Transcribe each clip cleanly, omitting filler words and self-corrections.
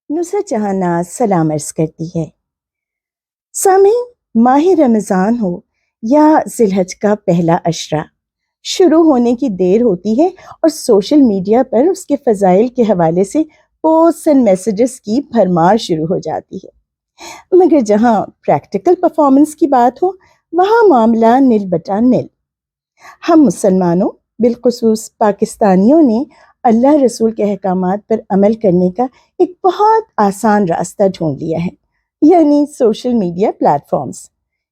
نصرت جہاں ناز سلام عرض کرتی ہے۔ سامعین، ماہ رمضان ہو یا ذی الحج کا پہلا عشرہ، شروع ہونے کی دیر ہوتی ہے اور سوشل میڈیا پر اس کے فضائل کے حوالے سے پوسٹ اینڈ میسیجز کی بھرمار شروع ہو جاتی ہے، مگر جہاں پریکٹیکل پرفارمنس کی بات ہو وہاں معاملہ نل بٹا نل۔ ہم مسلمانوں، بالخصوص پاکستانیوں نے اللہ رسول کے احکامات پر عمل کرنے کا ایک بہت آسان راستہ ڈھونڈ لیا ہے، یعنی social media platforms.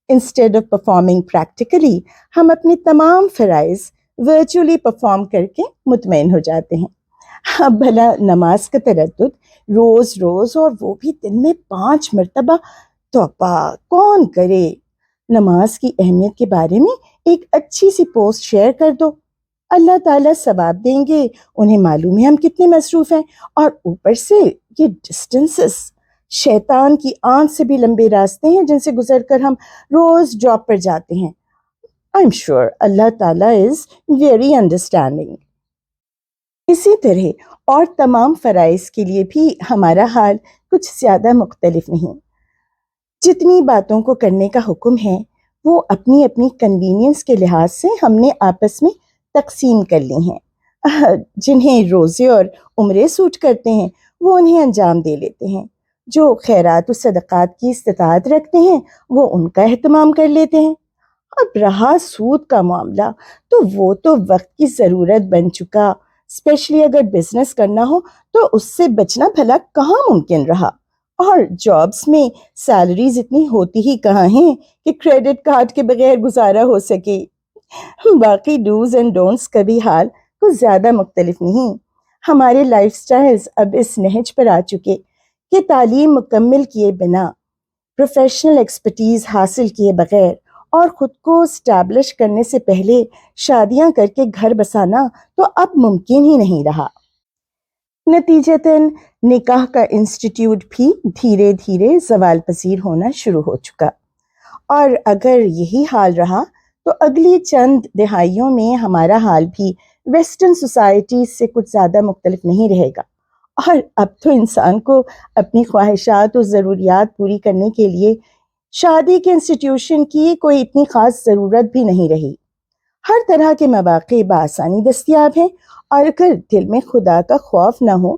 Instead of performing practically, ہم اپنے تمام فرائض ورچولی پرفارم کر کے مطمئن ہو جاتے ہیں۔ اب بھلا نماز کا تردد روز روز، اور وہ بھی دن میں 5 مرتبہ، توبہ کون کرے؟ نماز کی اہمیت کے بارے میں ایک اچھی سی پوسٹ شیئر کر دو، اللہ تعالیٰ ثواب دیں گے، انہیں معلوم ہے ہم کتنے مصروف ہیں، اور اوپر سے یہ ڈسٹنسز، شیطان کی آنکھ سے بھی لمبے راستے ہیں جن سے گزر کر ہم روز جاب پر جاتے ہیں۔ آئی ایم شیور اللہ تعالیٰ از ویری انڈرسٹینڈنگ۔ اسی طرح اور تمام فرائض کے لیے بھی ہمارا حال کچھ زیادہ مختلف نہیں۔ جتنی باتوں کو کرنے کا حکم ہے وہ اپنی اپنی کنوینئنس کے لحاظ سے ہم نے آپس میں تقسیم کر لی ہیں۔ جنہیں روزے اور عمرے سوٹ کرتے ہیں وہ انہیں انجام دے لیتے ہیں، جو خیرات و صدقات کی استطاعت رکھتے ہیں وہ ان کا اہتمام کر لیتے ہیں۔ اب رہا سود کا معاملہ، تو وہ تو وقت کی ضرورت بن چکا، اسپیشلی اگر بزنس کرنا ہو تو اس سے بچنا بھلا کہاں ممکن رہا، اور جابس میں سیلریز اتنی ہوتی ہی کہاں ہیں کہ کریڈٹ کارڈ کے بغیر گزارا ہو سکے۔ باقی ڈوز اینڈ ڈونٹس کا بھی حال کچھ زیادہ مختلف نہیں۔ ہمارے لائف سٹائلز اب اس نہج پر آ چکے کہ تعلیم مکمل کیے بنا، پروفیشنل ایکسپرٹیز حاصل کیے بغیر اور خود کو اسٹیبلش کرنے سے پہلے شادیاں کر کے گھر بسانا تو اب ممکن ہی نہیں رہا۔ نتیجتاً نکاح کا انسٹیٹیوٹ بھی دھیرے دھیرے زوال پذیر ہونا شروع ہو چکا، اور اگر یہی حال رہا تو اگلی چند دہائیوں میں ہمارا حال بھی ویسٹرن سوسائٹی سے کچھ زیادہ مختلف نہیں رہے گا۔ اور اب تو انسان کو اپنی خواہشات اور ضروریات پوری کرنے کے لیے شادی کے انسٹیٹیوشن کی کوئی اتنی خاص ضرورت بھی نہیں رہی۔ ہر طرح کے مواقع بآسانی دستیاب ہیں، اور اگر دل میں خدا کا خوف نہ ہو،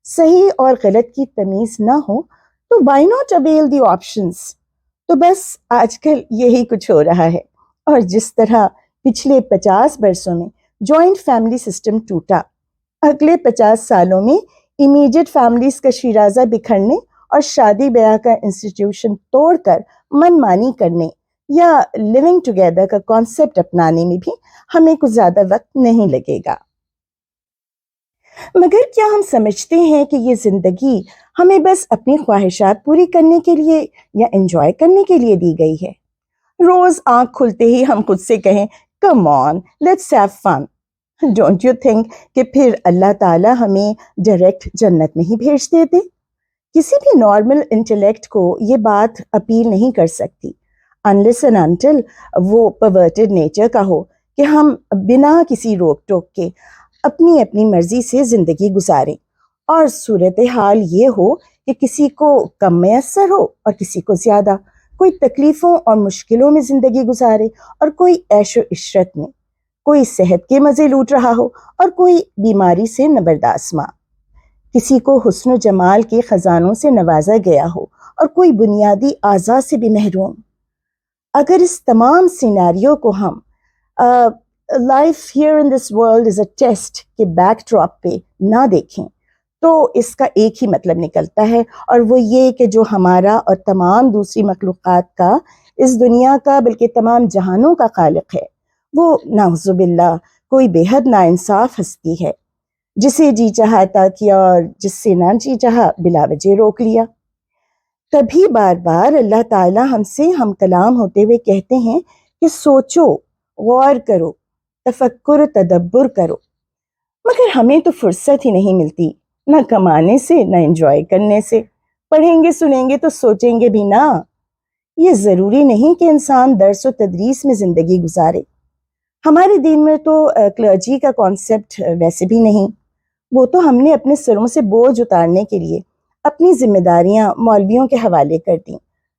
صحیح اور غلط کی تمیز نہ ہو، تو why not avail the options. تو بس آج کل یہی کچھ ہو رہا ہے، اور جس طرح پچھلے 50 برسوں میں جوائنٹ فیملی سسٹم ٹوٹا، اگلے 50 سالوں میں امیڈیٹ فیملیز کا شیرازہ بکھرنے اور شادی بیاہ کا انسٹیٹیوشن توڑ کر من مانی کرنے یا لیونگ ٹوگیدر کا کانسیپٹ اپنانے میں بھی ہمیں کچھ زیادہ وقت نہیں لگے گا۔ مگر کیا ہم سمجھتے ہیں کہ یہ زندگی ہمیں بس اپنی خواہشات پوری کرنے کے لیے یا انجوائے کرنے کے لیے دی گئی ہے؟ روز آنکھ کھلتے ہی ہم خود سے کہیں come on let's have fun. Don't you think کہ پھر اللہ تعالیٰ ہمیں ڈائریکٹ جنت میں ہی بھیج دیتے؟ کسی بھی نارمل انٹلیکٹ کو یہ بات اپیل نہیں کر سکتی unless and until وہ perverted نیچر کا ہو کہ ہم بنا کسی روک ٹوک کے اپنی اپنی مرضی سے زندگی گزاریں، اور صورتحال یہ ہو کہ کسی کو کم میسر ہو اور کسی کو زیادہ، کوئی تکلیفوں اور مشکلوں میں زندگی گزارے اور کوئی عیش و عشرت میں، کوئی صحت کے مزے لوٹ رہا ہو اور کوئی بیماری سے نبرداس ماں، کسی کو حسن و جمال کے خزانوں سے نوازا گیا ہو اور کوئی بنیادی اعضاء سے بھی محروم۔ اگر اس تمام سیناریو کو ہم life here in this world is a test کے بیک ڈراپ پہ نہ دیکھیں تو اس کا ایک ہی مطلب نکلتا ہے، اور وہ یہ کہ جو ہمارا اور تمام دوسری مخلوقات کا، اس دنیا کا بلکہ تمام جہانوں کا خالق ہے، وہ نعوذ باللہ کوئی بے حد ناانصاف ہستی ہے، جسے جی چاہا عطا کیا اور جس سے نہ جی چاہا بلا وجہ روک لیا۔ تبھی بار بار اللہ تعالیٰ ہم سے ہم کلام ہوتے ہوئے کہتے ہیں کہ سوچو، غور کرو، تفکر و تدبر کرو، مگر ہمیں تو فرصت ہی نہیں ملتی، نہ کمانے سے نہ انجوائے کرنے سے۔ پڑھیں گے سنیں گے تو سوچیں گے بھی نہ۔ یہ ضروری نہیں کہ انسان درس و تدریس میں زندگی گزارے۔ ہمارے دین میں تو کلرجی کا کانسیپٹ ویسے بھی نہیں، وہ تو ہم نے اپنے سروں سے بوجھ اتارنے کے لیے اپنی ذمہ داریاں مولویوں کے حوالے کر دیں،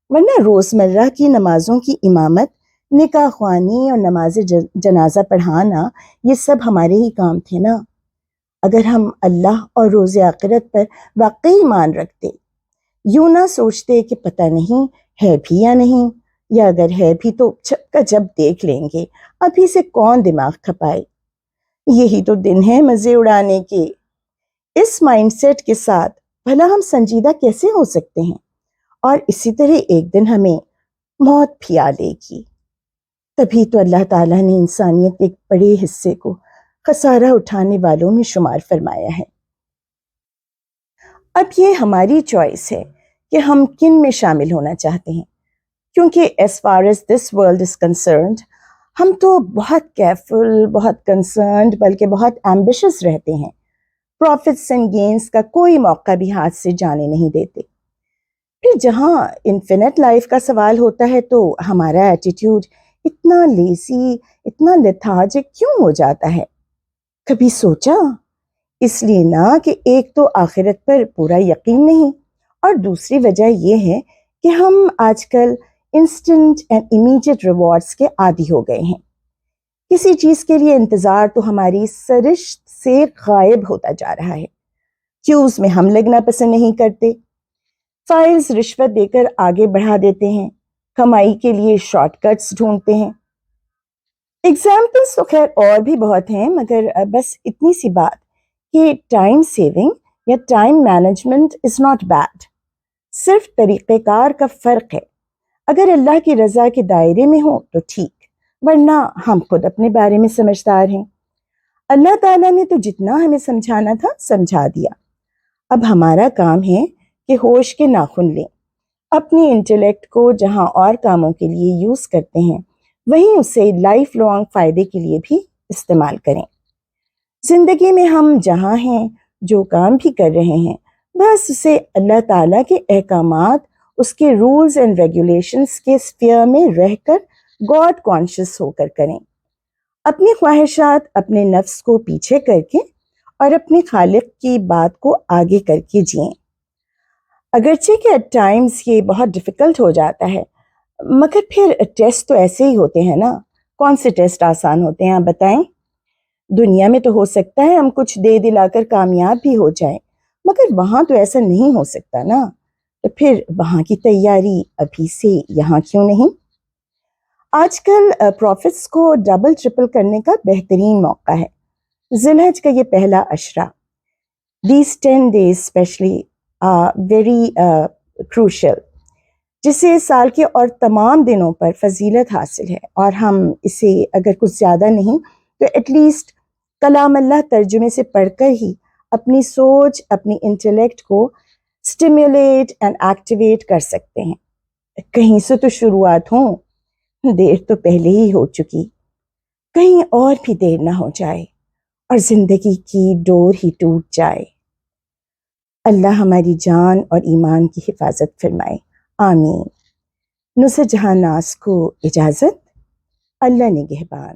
ورنہ روزمرہ کی نمازوں کی امامت، نکاح خوانی اور نماز جنازہ پڑھانا یہ سب ہمارے ہی کام تھے نا۔ اگر ہم اللہ اور روز آخرت پر واقعی ایمان رکھتے، یوں نہ سوچتے کہ پتہ نہیں ہے بھی یا نہیں، یا اگر ہے بھی تو جب کا جب دیکھ لیں گے، ابھی سے کون دماغ کھپائے، یہی تو دن ہے مزے اڑانے کے۔ اس مائنڈ سیٹ کے ساتھ بھلا ہم سنجیدہ کیسے ہو سکتے ہیں؟ اور اسی طرح ایک دن ہمیں موت بھی آ لے گی۔ تبھی تو اللہ تعالیٰ نے انسانیت کے ایک بڑے حصے کو خسارہ اٹھانے والوں میں شمار فرمایا ہے۔ اب یہ ہماری چوائس ہے کہ ہم کن میں شامل ہونا چاہتے ہیں، کیونکہ as far as this world is concerned ہم تو بہت کیئرفل، بہت کنسرنڈ، بلکہ بہت ایمبیشس رہتے ہیں۔ پروفٹس اینڈ گینز کا کوئی موقع بھی ہاتھ سے جانے نہیں دیتے۔ پھر جہاں انفینٹ لائف کا سوال ہوتا ہے تو ہمارا ایٹیٹیوڈ اتنا لیزی، اتنا لیتھارجک کیوں ہو جاتا ہے؟ کبھی سوچا؟ اس لیے نہ کہ ایک تو آخرت پر پورا یقین نہیں، اور دوسری وجہ یہ ہے کہ ہم آج کل انسٹنٹ اینڈ امیڈیٹ ریوارڈز کے عادی ہو گئے ہیں۔ کسی چیز کے لیے انتظار تو ہماری سرشت سے غائب ہوتا جا رہا ہے۔ کیوز میں ہم لگنا پسند نہیں کرتے، فائلز رشوت دے کر آگے بڑھا دیتے ہیں، کمائی کے لیے شارٹ کٹس ڈھونڈتے ہیں۔ ایگزامپلس تو خیر اور بھی بہت ہیں، مگر بس اتنی سی بات کہ ٹائم سیونگ یا time management is not bad, صرف طریقہ کار کا فرق ہے۔ اگر اللہ کی رضا کے دائرے میں ہو تو ٹھیک، ورنہ ہم خود اپنے بارے میں سمجھدار ہیں۔ اللہ تعالیٰ نے تو جتنا ہمیں سمجھانا تھا سمجھا دیا، اب ہمارا کام ہے کہ ہوش کے ناخن لیں، اپنی انٹلیکٹ کو جہاں اور کاموں کے لیے یوز کرتے ہیں وہیں اسے لائف لانگ فائدے کے لیے بھی استعمال کریں۔ زندگی میں ہم جہاں ہیں، جو کام بھی کر رہے ہیں، بس اسے اللہ تعالیٰ کے احکامات، اس کے رولز اینڈ ریگولیشنز کے اسفیئر میں رہ کر گاڈ کانشیس ہو کر کریں، اپنی خواہشات، اپنے نفس کو پیچھے کر کے اور اپنے خالق کی بات کو آگے کر کے جئیں۔ اگرچہ کہ ایٹ ٹائمز یہ بہت ڈیفیکلٹ ہو جاتا ہے، مگر پھر ٹیسٹ تو ایسے ہی ہوتے ہیں نا۔ کون سے ٹیسٹ آسان ہوتے ہیں آپ بتائیں؟ دنیا میں تو ہو سکتا ہے ہم کچھ دے دلا کر کامیاب بھی ہو جائیں، مگر وہاں تو ایسا نہیں ہو سکتا نا، تو پھر وہاں کی تیاری ابھی سے یہاں کیوں نہیں؟ آج کل پروفٹس کو ڈبل ٹرپل کرنے کا بہترین موقع ہے۔ ذی الحج کا یہ پہلا عشرہ، these 10 days especially are very crucial، جسے سال کے اور تمام دنوں پر فضیلت حاصل ہے، اور ہم اسے اگر کچھ زیادہ نہیں تو ایٹ لیسٹ کلام اللہ ترجمے سے پڑھ کر ہی اپنی سوچ، اپنی انٹلیکٹ کو سٹیمیولیٹ اینڈ ایکٹیویٹ کر سکتے ہیں۔ کہیں سے تو شروعات ہوں، دیر تو پہلے ہی ہو چکی، کہیں اور بھی دیر نہ ہو جائے اور زندگی کی ڈور ہی ٹوٹ جائے۔ اللہ ہماری جان اور ایمان کی حفاظت فرمائے، آمین۔ نصرت جہاں ناز کو اجازت، اللہ نگہبان۔